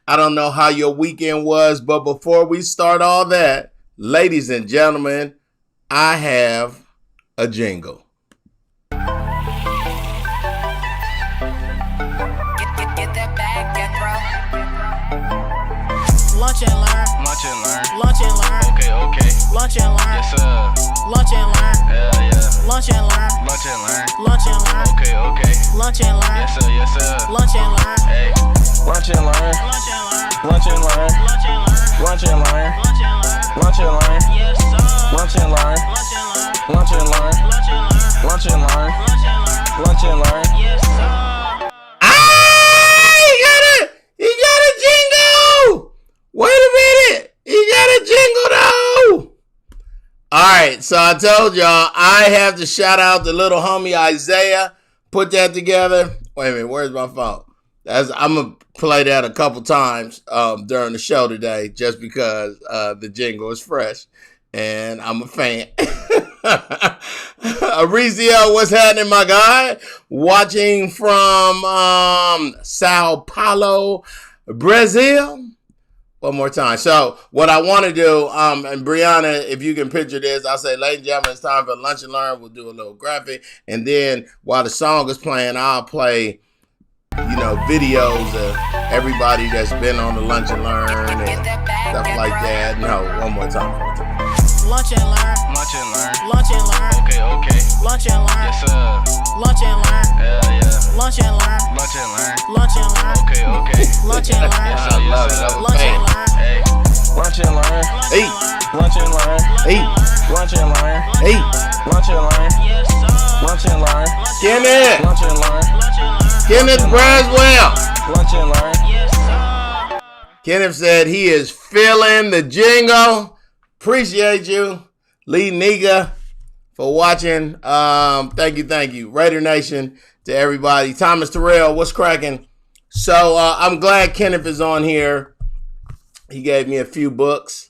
I don't know how your weekend was, but before we start all that, ladies and gentlemen, I have a jingle. Get that bag, get bro. Lunch and learn. Lunch and learn. Lunch and learn. Okay. Lunch and learn. Yes, sir. Lunch and learn. Yeah. Lunch and learn. Lunch and learn. Lunch and learn. Okay. Lunch and learn. Yes, sir. Lunch and learn. Hey. Lunch and learn. Lunch and learn. Lunch and learn. Lunch and learn. Lunch and learn. Lunch and learn. Yes, sir. Lunch and learn. Lunch and learn. Lunch and learn. Lunch and learn. Lunch and learn. Yes, sir. He got a jingle! Wait a minute! He got a jingle though! Alright, so I told y'all I have to shout out the little homie Isaiah. Put that together. Wait a minute, where's my phone? I'm going to play that a couple times during the show today just because the jingle is fresh and I'm a fan. Arizio, what's happening, my guy? Watching from Sao Paulo, Brazil. One more time. So what I want to do, and Brianna, if you can picture this, I'll say, ladies and gentlemen, it's time for Lunch and Learn. We'll do a little graphic. And then while the song is playing, I'll play, videos of everybody that's been on the Lunch and Learn and stuff like that. No, one more time. Lunch and learn. Lunch and learn. Lunch and learn. Okay. Lunch and learn. Yes, sir. Lunch and learn. Yeah. Lunch and learn. Lunch and learn. Lunch and learn. Okay. Lunch and learn. Yes, sir. Love it. Lunch and learn. Hey. Lunch and learn. Hey. Lunch and learn. Hey. Lunch and learn. Hey. Lunch and learn. Yes, sir. Lunch and learn. Kenneth. Lunch and learn. Kenneth Braswell. Lunch and learn. Yes, sir. Kenneth said he is feeling the jingle. Appreciate you. Lee Niga for watching. Thank you. Raider Nation to everybody. Thomas Terrell, what's cracking? So I'm glad Kenneth is on here. He gave me a few books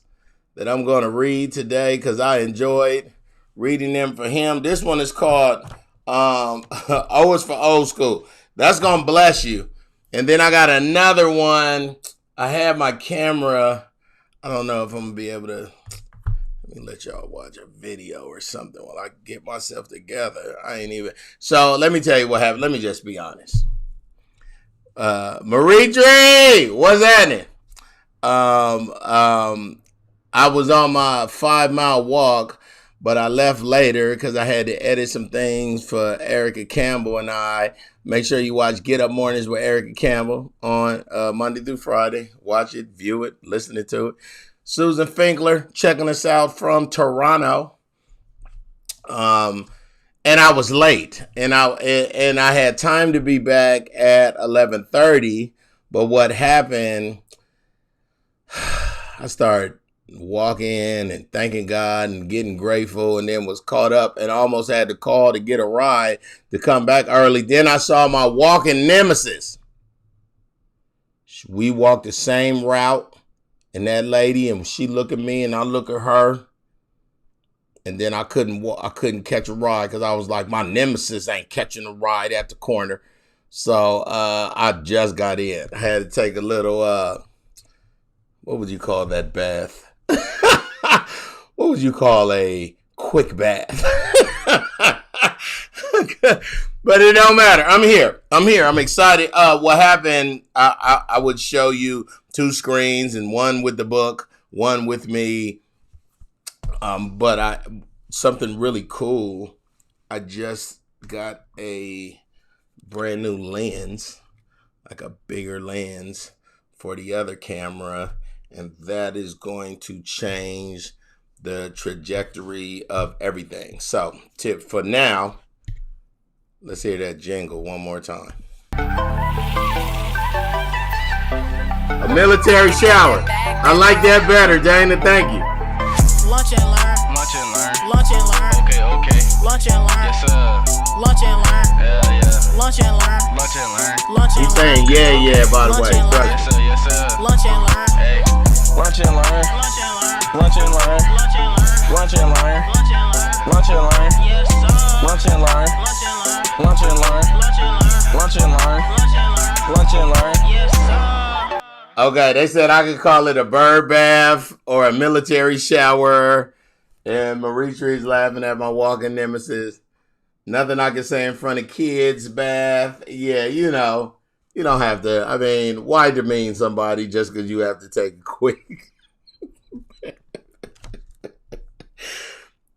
that I'm going to read today because I enjoyed reading them for him. This one is called O is for Old School. That's going to bless you. And then I got another one. I have my camera. I don't know if I'm going to be able to. Let me let y'all watch a video or something while I get myself together. So let me tell you what happened. Let me just be honest. Marie Dre, what's happening? I was on my 5-mile walk, but I left later because I had to edit some things for Erica Campbell and I. Make sure you watch Get Up Mornings with Erica Campbell on Monday through Friday. Watch it, view it, listen to it. Susan Finkler checking us out from Toronto. And I was late, and I had time to be back at 11:30. But what happened? I started walking and thanking God and getting grateful, and then was caught up and almost had to call to get a ride to come back early. Then I saw my walking nemesis. We walked the same route. And that lady, and she look at me and I look at her. And then I couldn't catch a ride because I was like, my nemesis ain't catching a ride at the corner. So I just got in. I had to take a little, what would you call that bath? What would you call a quick bath? But it don't matter. I'm here. I'm excited. What happened, I would show you 2 screens and one with the book, one with me. But something really cool. I just got a brand new lens, like a bigger lens for the other camera. And that is going to change the trajectory of everything. So tip for now, let's hear that jingle one more time. A military shower. I like that better, Dana. Thank you. Lunch and learn. Lunch and learn. Lunch and learn. Okay. Lunch and learn. Yes, sir. Lunch and learn. Yeah. Lunch and learn. Lunch and learn. Lunch and He's learn. saying yeah, by the way. Yes, sir. Lunch and learn. Hey. Lunch and learn. Lunch and learn. Lunch and learn. Lunch and learn. Yes, sir. Lunch and learn. Lunch and learn. Lunch and learn. Lunch and learn. Yes, sir. Okay, they said I could call it a bird bath or a military shower. And Marie Tree's laughing at my walking nemesis. Nothing I can say in front of kids' bath. Yeah, you know, you don't have to. I mean, why demean somebody just because you have to take a quick?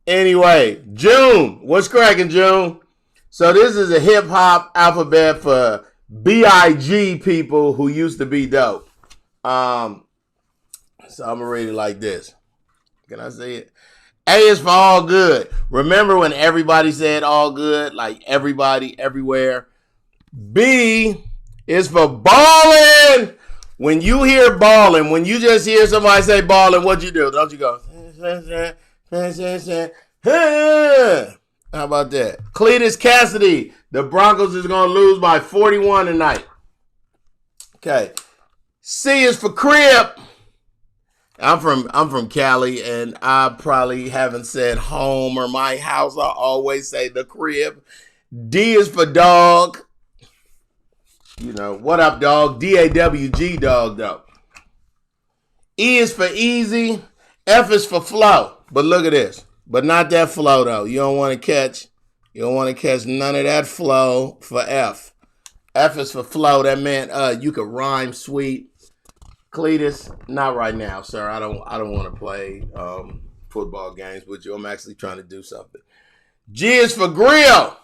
Anyway, June. What's cracking, June? So this is a hip-hop alphabet for B.I.G. people who used to be dope. So I'm going to read it like this. Can I see it? A is for all good. Remember when everybody said all good? Like everybody, everywhere. B is for balling. When you hear balling, when you just hear somebody say balling, what you do? Don't you go? How about that? Cletus Cassidy. The Broncos is going to lose by 41 tonight. Okay. C is for crib. I'm from Cali, and I probably haven't said home or my house. I always say the crib. D is for dog. You know, what up, dog? D-A-W-G, dog, though. E is for easy. F is for flow. But look at this. But not that flow, though. You don't want to catch none of that flow for F. F is for flow. That meant you could rhyme sweet. Cletus, not right now, sir. I don't want to play football games with you. I'm actually trying to do something. G is for grill.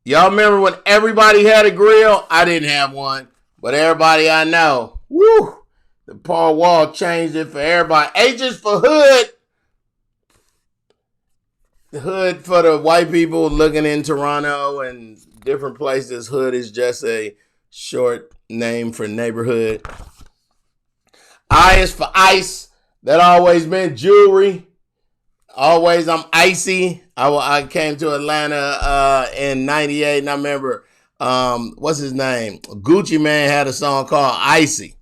Y'all remember when everybody had a grill? I didn't have one, but everybody I know, woo, the Paul Wall changed it for everybody. H is for hood. The hood for the white people looking in Toronto and different places. Hood is just a short name for neighborhood. I is for ice. That always meant jewelry. Always, I'm icy. I came to Atlanta in 98, and I remember, what's his name? Gucci Mane had a song called Icy.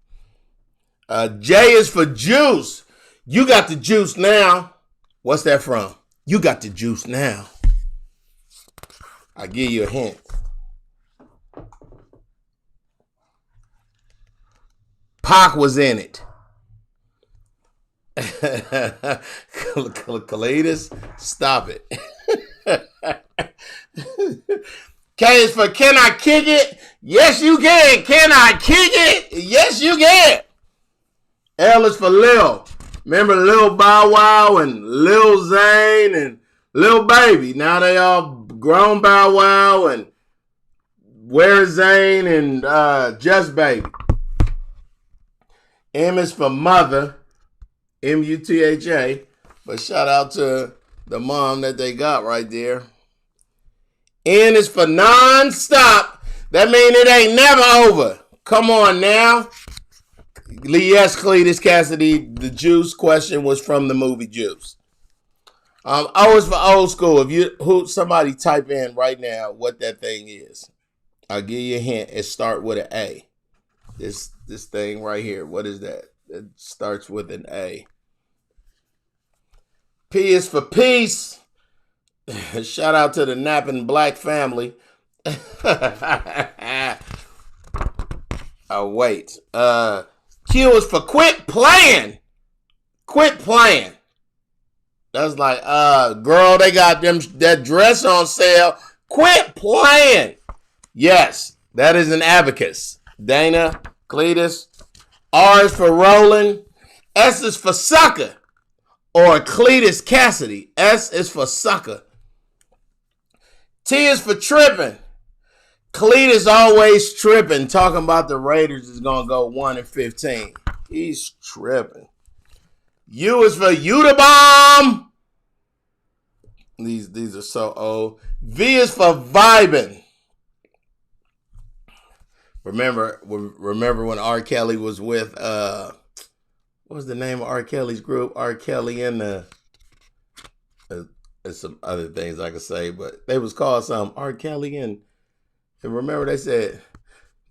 J is for juice. You got the juice now. What's that from? You got the juice now. I'll give you a hint. Pac was in it. Cletus, stop it. K is for can I kick it? Yes, you can. Can I kick it? Yes, you can. L is for Lil. Remember Lil Bow Wow and Lil Zane and Lil Baby. Now they all grown Bow Wow and Where's Zane and Just Baby. M is for mother. M-U-T-H-A. But shout out to the mom that they got right there. N is for non-stop. That means it ain't never over. Come on now. Yes, Cletus Cassidy, the Juice question was from the movie Juice. O is for old school. If somebody type in right now what that thing is. I'll give you a hint. It starts with an A. This thing right here. What is that? It starts with an A. P is for peace. Shout out to the napping black family. Oh, wait. Q is for quit playing. Quit playing. That's like, girl, they got that dress on sale. Quit playing. Yes, that is an abacus. Dana, Cletus. R is for rolling. S is for sucker. Or Cletus Cassidy. S is for sucker. T is for tripping. Cletus always tripping, talking about the Raiders is going to go 1-15. He's tripping. U is for Udabomb. These are so old. V is for vibing. Remember when R. Kelly was with, what was the name of R. Kelly's group? R. Kelly and there's some other things I could say, but they was called some R. Kelly and remember they said,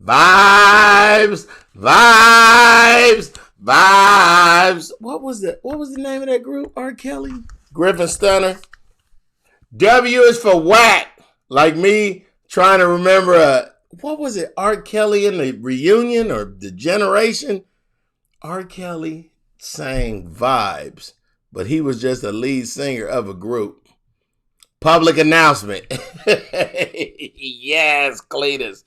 vibes, vibes, vibes. What was the name of that group? R. Kelly? GRIFF and Stunner. W is for whack. Like me trying to remember, what was it? R. Kelly in the reunion or the generation? R. Kelly sang Vibes, but he was just a lead singer of a group. Public announcement. Yes, Cletus.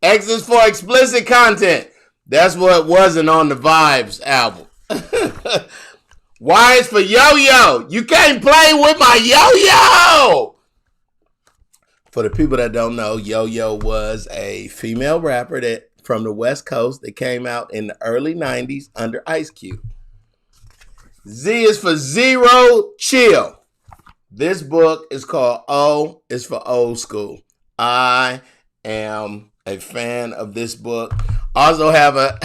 Exits for explicit content. That's what wasn't on the Vibes album. Y is for yo-yo. You can't play with my yo-yo. For the people that don't know, Yo-Yo was a female rapper that from the West Coast that came out in the early 90s under Ice Cube. Z is for Zero Chill. This book is called O is for Old School. I am a fan of this book. Also have a,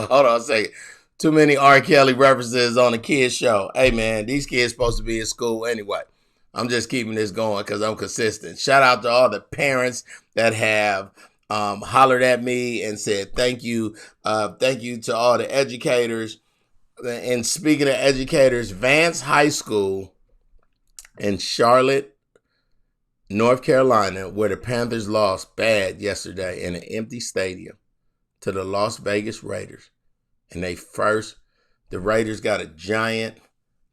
hold on a second. Too many R. Kelly references on a kid's show. Hey man, these kids supposed to be in school anyway. I'm just keeping this going because I'm consistent. Shout out to all the parents that have hollered at me and said thank you. Thank you to all the educators. And speaking of educators, Vance High School in Charlotte, North Carolina, where the Panthers lost bad yesterday in an empty stadium to the Las Vegas Raiders. And the Raiders got a giant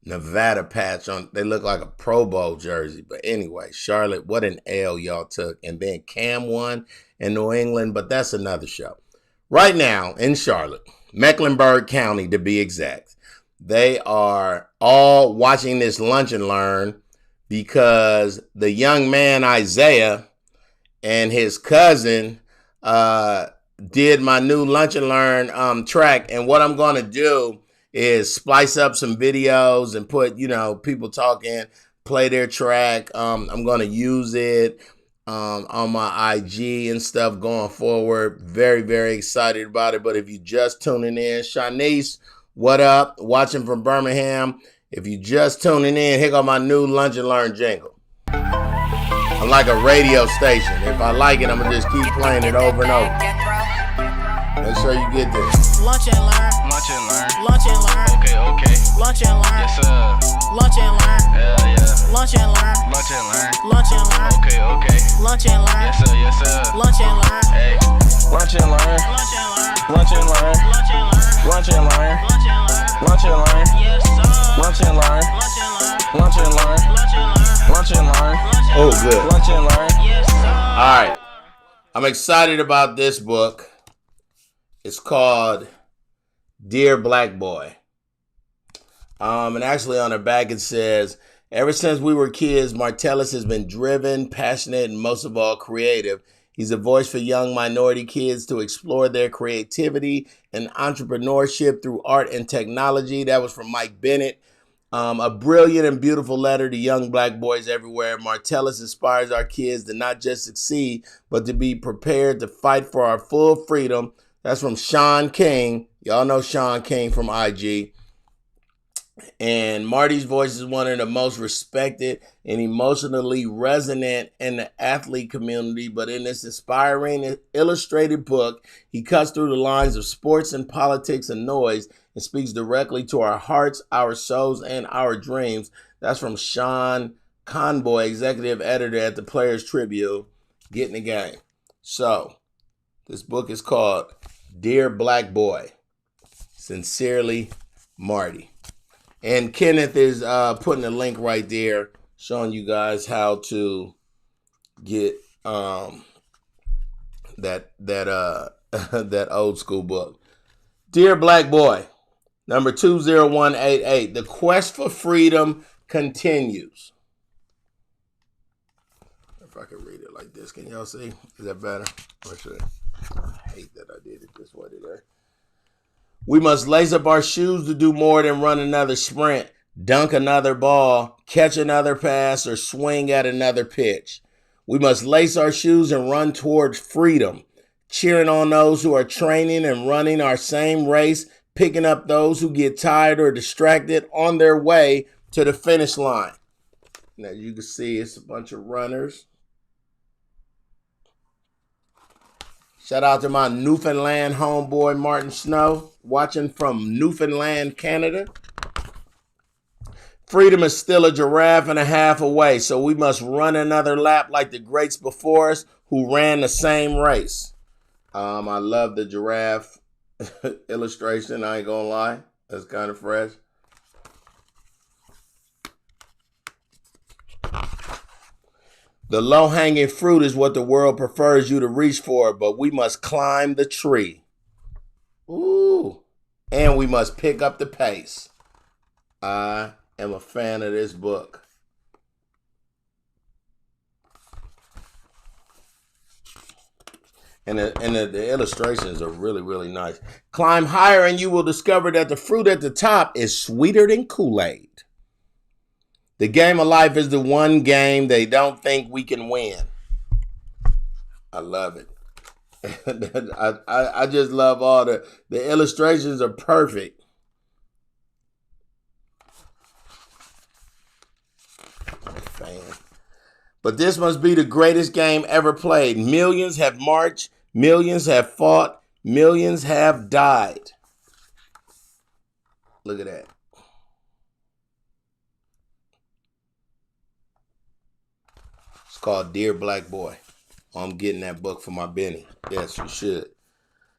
Nevada patch on. They look like a Pro Bowl jersey. But anyway, Charlotte, what an L y'all took. And then Cam won in New England, but that's another show. Right now in Charlotte, Mecklenburg County to be exact, they are all watching this lunch and learn because the young man Isaiah and his cousin did my new lunch and learn track. And what I'm going to do is splice up some videos and put, people talking, play their track. I'm going to use it on my IG and stuff going forward. Very, very excited about it. But if you just tuning in, Shanice, what up? Watching from Birmingham. If you just tuning in, here go my new lunch and learn jingle. I'm like a radio station. If I like it, I'm going to just keep playing it over and over. Make sure you get this. Lunch and learn. Lunch and learn. Lunch and learn. Okay. Lunch and learn. Yes, sir. Lunch and learn. Yeah. Lunch and learn. Lunch and learn. Lunch and learn. Okay. Lunch and learn. Yes, sir. Yes, sir. Lunch and learn. Hey. Lunch and learn. Lunch and learn. Lunch and learn. Lunch and learn. Lunch and learn. Yes, sir. Lunch and learn. Lunch and learn. Lunch and learn. Lunch and learn. Lunch and learn. Oh, good. Lunch and learn. Yes, sir. All right. I'm excited about this book. It's called Dear Black Boy. And actually on the back it says, ever since we were kids, Martellus has been driven, passionate, and most of all creative. He's a voice for young minority kids to explore their creativity and entrepreneurship through art and technology. That was from Mike Bennett. A brilliant and beautiful letter to young black boys everywhere. Martellus inspires our kids to not just succeed, but to be prepared to fight for our full freedom. That's from Sean King. Y'all know Sean King from IG. And Marty's voice is one of the most respected and emotionally resonant in the athlete community. But in this inspiring illustrated book, he cuts through the lines of sports and politics and noise and speaks directly to our hearts, our souls, and our dreams. That's from Sean Conboy, executive editor at the Players Tribune, Getting the Game. So, this book is called Dear Black Boy. Sincerely, Marty. And Kenneth is putting a link right there showing you guys how to get that old school book. Dear Black Boy, number 20188. The quest for freedom continues. If I can read it like this, can y'all see? Is that better? Or should I hate that I did it this way today. We must lace up our shoes to do more than run another sprint, dunk another ball, catch another pass, or swing at another pitch. We must lace our shoes and run towards freedom, cheering on those who are training and running our same race, picking up those who get tired or distracted on their way to the finish line. Now you can see it's a bunch of runners. Shout out to my Newfoundland homeboy, Martin Snow, watching from Newfoundland, Canada. Freedom is still a giraffe and a half away, so we must run another lap like the greats before us who ran the same race. I love the giraffe Illustration, I ain't gonna lie. That's kind of fresh. The low-hanging fruit is what the world prefers you to reach for, but we must climb the tree. Ooh. And we must pick up the pace. I am a fan of this book. And the illustrations are really, really nice. Climb higher and you will discover that the fruit at the top is sweeter than Kool-Aid. The game of life is the one game they don't think we can win. I love it. I just love all the illustrations are perfect. I'm a fan. But this must be the greatest game ever played. Millions have marched, millions have fought, millions have died. Look at that. It's called Dear Black Boy. I'm getting that book for my Benny. Yes, you should.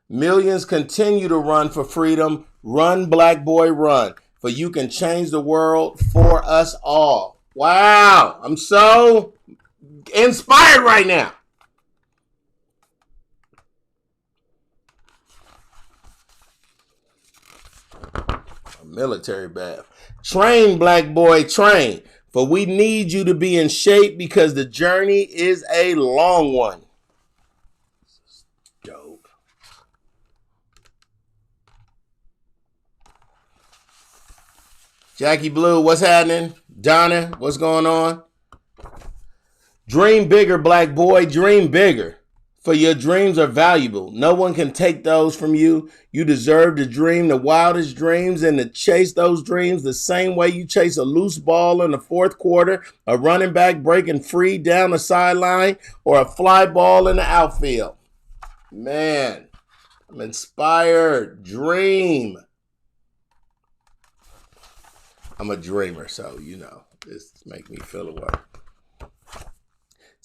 Millions continue to run for freedom. Run, black boy, run. For you can change the world for us all. Wow. I'm so inspired right now. A military bath. Train, black boy, train. For we need you to be in shape because the journey is a long one. This is dope. Jackie Blue, what's happening? Donna, what's going on? Dream bigger, black boy, dream bigger. For your dreams are valuable. No one can take those from you. You deserve to dream the wildest dreams and to chase those dreams the same way you chase a loose ball in the fourth quarter, a running back breaking free down the sideline, or a fly ball in the outfield. Man, I'm inspired. Dream. I'm a dreamer, so, you know, this makes me feel away.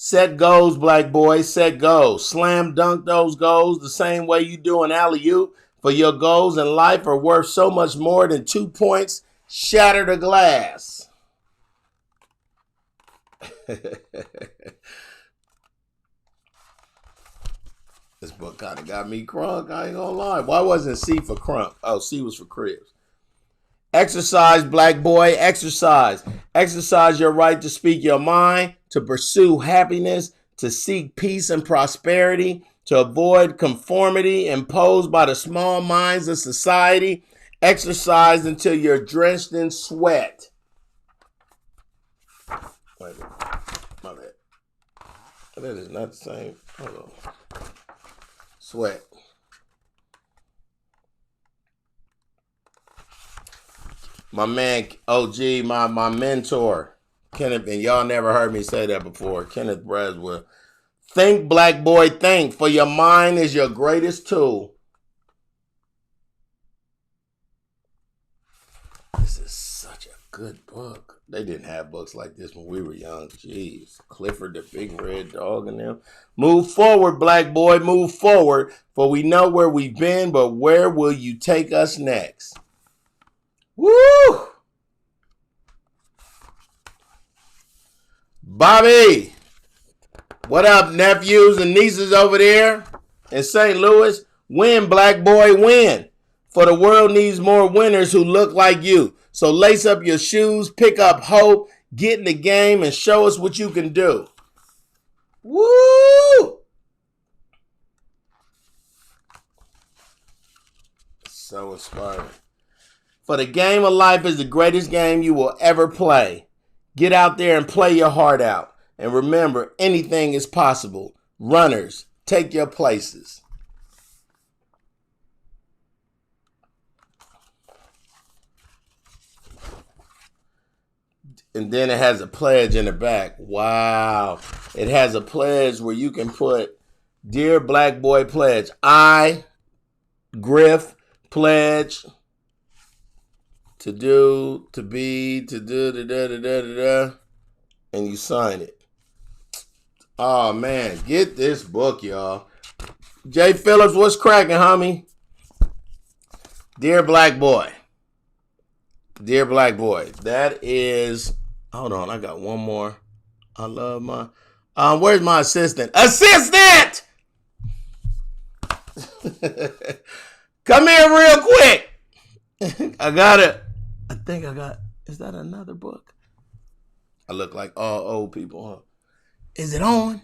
Set goals, black boy, set goals. Slam dunk those goals the same way you do an alley-oop. For your goals in life are worth so much more than 2 points. Shatter the glass. This book kind of got me crunk, I ain't gonna lie. Why wasn't C for crunk? Oh, C was for cribs. Exercise, black boy, exercise. Exercise your right to speak your mind, to pursue happiness, to seek peace and prosperity, to avoid conformity imposed by the small minds of society. Exercise until you're drenched in sweat. Wait a minute. My bad. That is not the same. Hold on. Sweat. My man, OG, my mentor, Kenneth, and y'all never heard me say that before, Kenneth Braswell. Think, black boy, think, for your mind is your greatest tool. This is such a good book. They didn't have books like this when we were young. Jeez. Clifford the Big Red Dog and them. Move forward, black boy, move forward, for we know where we've been, but where will you take us next? Woo! Bobby, what up, nephews and nieces over there in St. Louis? Win, black boy, win. For the world needs more winners who look like you. So lace up your shoes, pick up hope, get in the game, and show us what you can do. Woo! So inspiring. For the game of life is the greatest game you will ever play. Get out there and play your heart out. And remember, anything is possible. Runners, take your places. And then it has a pledge in the back. Wow. It has a pledge where you can put, Dear Black Boy Pledge. I, GRIFF, pledge to do, to be, to do, da, da, da, da, da, da, and you sign it. Oh, man. Get this book, y'all. Jay Phillips, what's cracking, homie? Dear Black Boy. Dear Black Boy. That is, hold on, I got one more. I love my, where's my assistant? Assistant! Come here real quick. I got it. I think I got, is that another book? I look like all old people, huh? Is it on?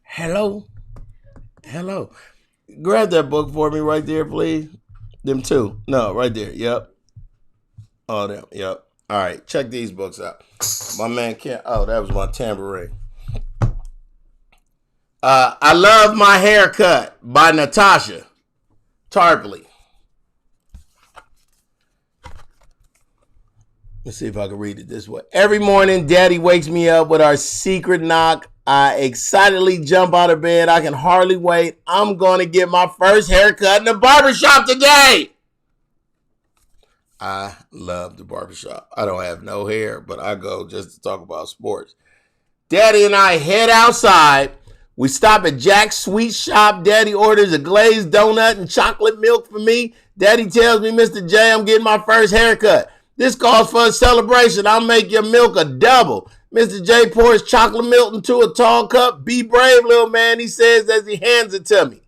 Hello? Hello. Grab that book for me right there, please. Them two. No, right there. Yep. Oh, them. Yep. All right. Check these books out. My man can't. Oh, that was my tambourine. I Love My Haircut by Natasha Tarpley. Let's see if I can read it this way. Every morning, Daddy wakes me up with our secret knock. I excitedly jump out of bed. I can hardly wait. I'm going to get my first haircut in the barbershop today. I love the barbershop. I don't have no hair, but I go just to talk about sports. Daddy and I head outside. We stop at Jack's Sweet Shop. Daddy orders a glazed donut and chocolate milk for me. Daddy tells me, Mr. J, I'm getting my first haircut. This calls for a celebration. I'll make your milk a double. Mr. J pours chocolate milk into a tall cup. Be brave, little man, he says as he hands it to me.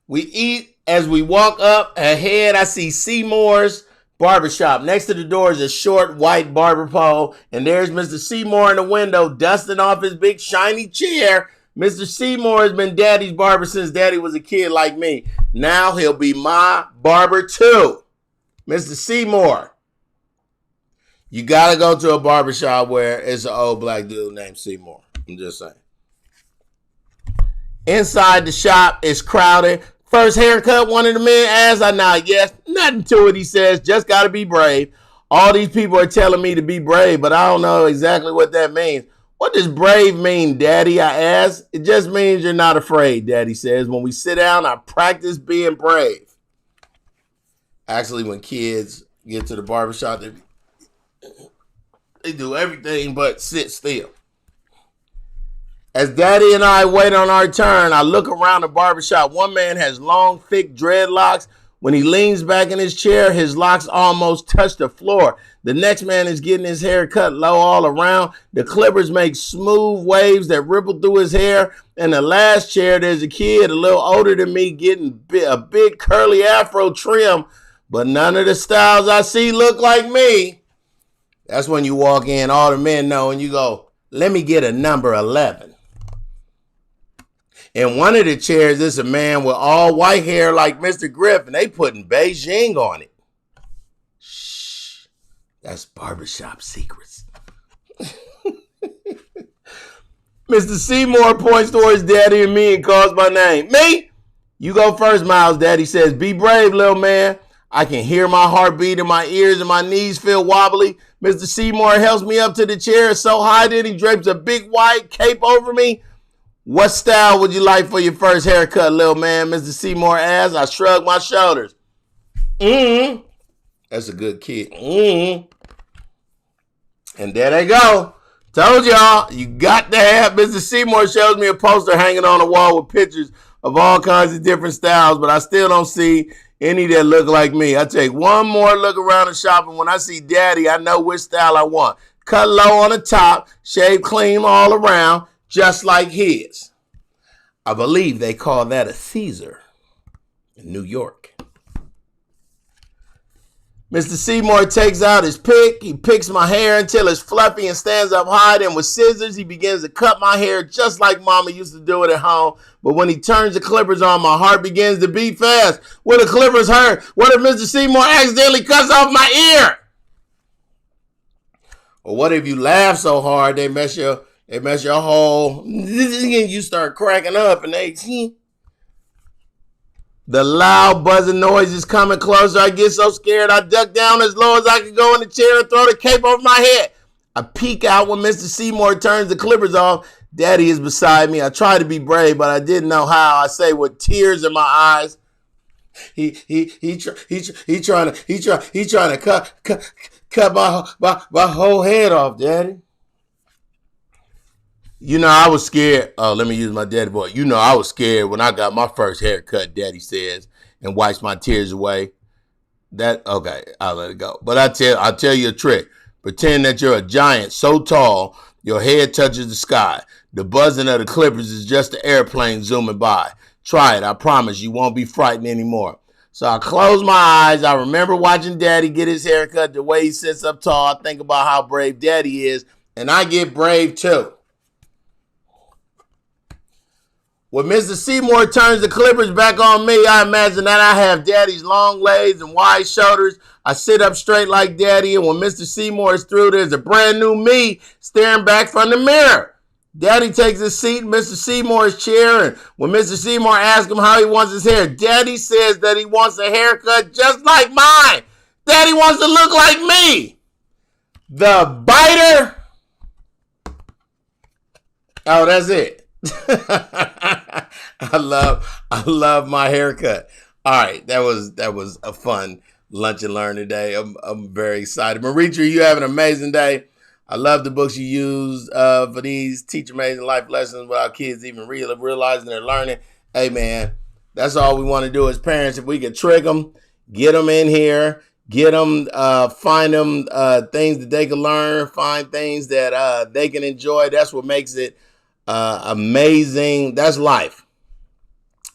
We eat. As we walk up ahead, I see Seymour's barbershop. Next to the door is a short white barber pole, and there's Mr. Seymour in the window dusting off his big shiny chair. Mr. Seymour has been Daddy's barber since Daddy was a kid like me. Now he'll be my barber too. Mr. Seymour. You got to go to a barbershop where it's an old black dude named Seymour. I'm just saying. Inside the shop is crowded. First haircut, one of the men asks. I nod yes. Nothing to it, he says. Just got to be brave. All these people are telling me to be brave, but I don't know exactly what that means. What does brave mean, Daddy? I ask. It just means you're not afraid, Daddy says. When we sit down, I practice being brave. Actually, when kids get to the barbershop, they do everything but sit still. As Daddy and I wait on our turn, I look around the barbershop. One man has long, thick dreadlocks. When he leans back in his chair, his locks almost touch the floor. The next man is getting his hair cut low all around. The clippers make smooth waves that ripple through his hair. In the last chair, there's a kid a little older than me getting a big curly afro trim, but none of the styles I see look like me. That's when you walk in, all the men know, and you go, let me get a number 11. In one of the chairs, there's a man with all white hair like Mr. Griff, and they putting Beijing on it. Shh, that's barbershop secrets. Mr. Seymour points towards Daddy and me and calls my name. Me? You go first, Miles, Daddy says. Be brave, little man. I can hear my heartbeat in my ears and my knees feel wobbly. Mr. Seymour helps me up to the chair so high that he drapes a big white cape over me. What style would you like for your first haircut, little man? Mr. Seymour asks. I shrug my shoulders. That's a good kid. And there they go. Told y'all, you got to have. Mr. Seymour shows me a poster hanging on the wall with pictures of all kinds of different styles, but I still don't see any that look like me. I take one more look around the shop, and when I see Daddy, I know which style I want. Cut low on the top, shave clean all around, just like his. I believe they call that a Caesar in New York. Mr. Seymour takes out his pick. He picks my hair until it's fluffy and stands up high. Then with scissors, he begins to cut my hair just like Mama used to do it at home. But when he turns the clippers on, my heart begins to beat fast. Will the clippers hurt? What if Mr. Seymour accidentally cuts off my ear? Or what if you laugh so hard they mess your whole, you start cracking up and they see. The loud buzzing noise is coming closer. I get so scared I duck down as low as I can go in the chair and throw the cape over my head. I peek out when Mr. Seymour turns the clippers off. Daddy is beside me. I try to be brave, but I didn't know how. I say with tears in my eyes, he trying to cut my whole head off, Daddy. You know, I was scared. Oh, let me use my daddy voice. You know, I was scared when I got my first haircut, Daddy says, and wipes my tears away. Okay, I'll let it go. But I'll tell you a trick. Pretend that you're a giant so tall your head touches the sky. The buzzing of the clippers is just the airplane zooming by. Try it. I promise you won't be frightened anymore. So I close my eyes. I remember watching Daddy get his haircut the way he sits up tall. I think about how brave Daddy is, and I get brave too. When Mr. Seymour turns the clippers back on me, I imagine that I have Daddy's long legs and wide shoulders. I sit up straight like Daddy, and when Mr. Seymour is through, there's a brand new me staring back from the mirror. Daddy takes his seat in Mr. Seymour's chair, and when Mr. Seymour asks him how he wants his hair, Daddy says that he wants a haircut just like mine. Daddy wants to look like me. The biter. Oh, that's it. I love my haircut. All right, that was a fun lunch and learn today. I'm very excited. Maritri, you have an amazing day. I love the books you use for these teach amazing life lessons without kids even realizing they're learning. Hey man, that's all we want to do as parents. If we can trick them, get them in here, get them, find them things that they can learn, find things that they can enjoy. That's what makes it amazing. That's life.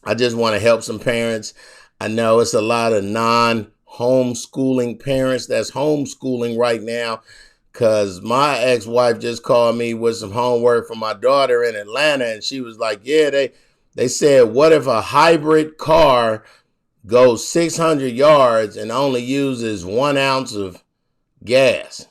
I just want to help some parents. I know it's a lot of non-homeschooling parents that's homeschooling right now, because my ex-wife just called me with some homework for my daughter in Atlanta, and she was like, yeah, they said, what if a hybrid car goes 600 yards and only uses 1 ounce of gas?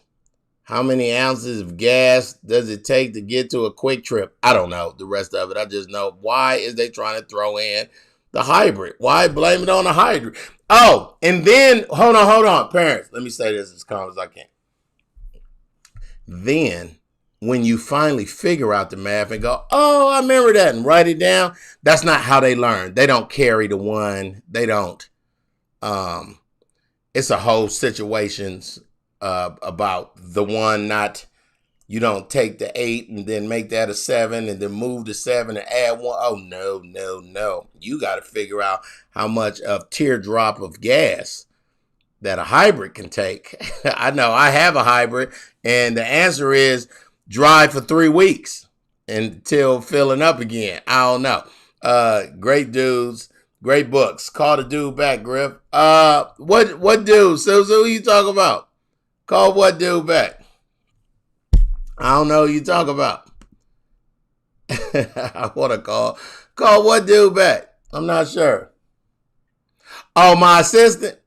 How many ounces of gas does it take to get to a quick trip? I don't know the rest of it. I just know, why is they trying to throw in the hybrid? Why blame it on the hybrid? Oh, and then, hold on, parents. Let me say this as calm as I can. Then, when you finally figure out the math and go, oh, I remember that, and write it down, that's not how they learn. They don't carry the one. They don't. It's a whole situations about the one, not, you don't take the 8 and then make that a 7 and then move the 7 and add 1. Oh, no. You got to figure out how much of teardrop of gas that a hybrid can take. I know I have a hybrid, and the answer is drive for 3 weeks until filling up again. I don't know. Great dudes, great books. Call the dude back, Griff. What dude? So who you talking about? Call what dude back? I don't know who you talk about. I want to call what dude back? I'm not sure. Oh, my assistant.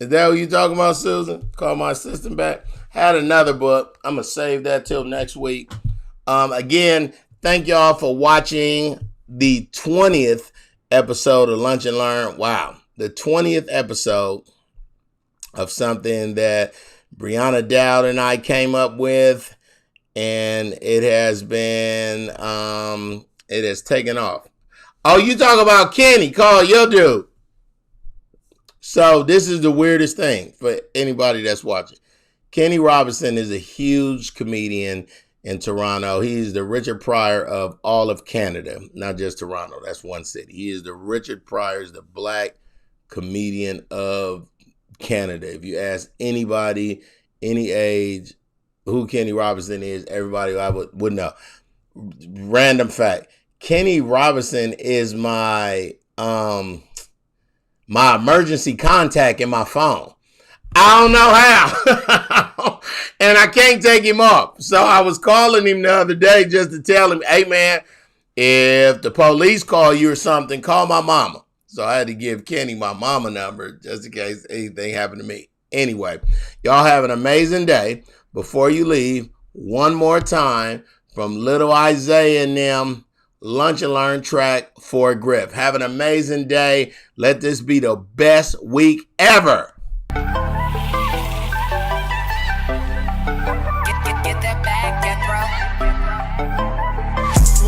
Is that who you talking about, Susan? Call my assistant back. Had another book. I'm going to save that till next week. Again, thank y'all for watching the 20th episode of Lunch and Learn. Wow. The 20th episode of something that Brianna Dowd and I came up with, and it has been, it has taken off. Oh, you talk about Kenny, call your dude. So this is the weirdest thing for anybody that's watching. Kenny Robinson is a huge comedian in Toronto. He's the Richard Pryor of all of Canada, not just Toronto. That's one city. He is the Richard Pryor, the black comedian of Canada. If you ask anybody, any age, who Kenny Robinson is, everybody would know. Random fact. Kenny Robinson is my emergency contact in my phone. I don't know how. And I can't take him off. So I was calling him the other day just to tell him, hey man, if the police call you or something, call my mama. So I had to give Kenny my mama number just in case anything happened to me. Anyway, y'all have an amazing day. Before you leave, one more time from Little Isaiah and them, Lunch and Learn track for GRIFF. Have an amazing day. Let this be the best week ever. Get that bag, get bro.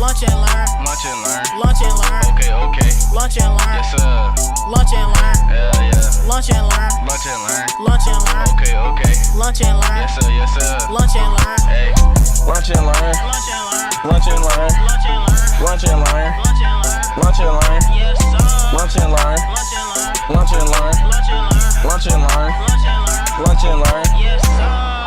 Lunch and learn. Lunch and learn. Lunch and learn. Okay. Lunch and learn. Yes, sir. Lunch and learn. Yeah. Lunch and learn. Lunch and learn. Lunch and learn. Okay. Lunch and learn. Yes, sir. Lunch and learn. Hey. Lunch and learn. Lunch and learn. Lunch and learn. Lunch and learn. Lunch and learn. Lunch and learn. Yes, sir. Lunch and